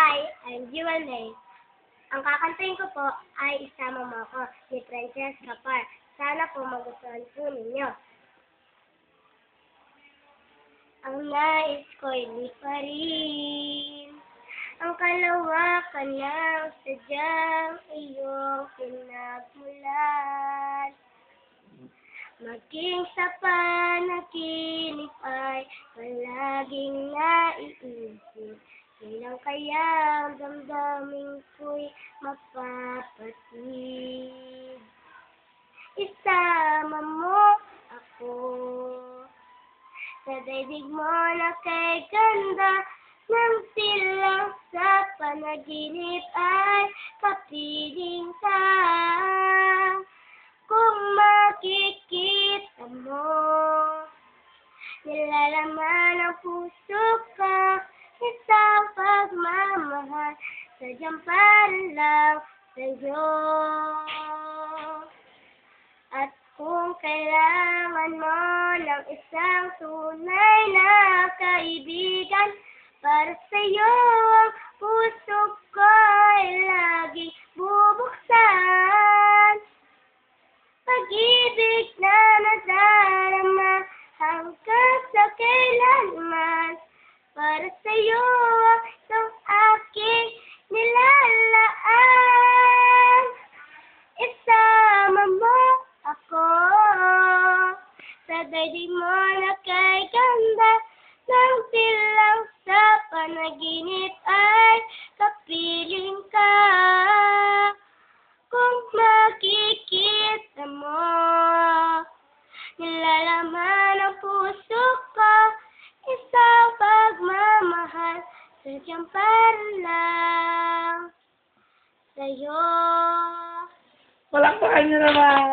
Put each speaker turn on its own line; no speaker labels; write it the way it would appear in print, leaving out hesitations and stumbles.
Hi, I'm Jewel May. Ang kakantayin ko po ay Isama Mo Ako ni Princess Kapar. Sana po magustuhan po ninyo. Ang nais ko'y di pa rin ang kalawakan ng sadyang iyong pinagmulan. Maging sa panaginip ay palaging naiisip. Kailan kaya ang damdamin ko'y mapapatid? Isama mo ako sa daigdig mo na kay ganda ng silang sa panaginip ay kapiling ka. Kung makikita mo, nilalaman ang puso ko, isang pagmamahal, sadyang para lang sa'yo. At kung kailangan mo ng isang tunay na kaibigan, para sa'yo ang puso ko ay laging bubuksan. Pag-ibig na nadarama hanggang sa kailanman, para sa'yo itong aking nilalaan. Isama mo ako sa daigdig mo na kay ganda ng silang sa panaginip ay kapiling ka. Kung makikita mo, nilalaman ang puso ko, isang pagmamahal, sadyang para lang sa'yo.
Palakpakan niyo naman!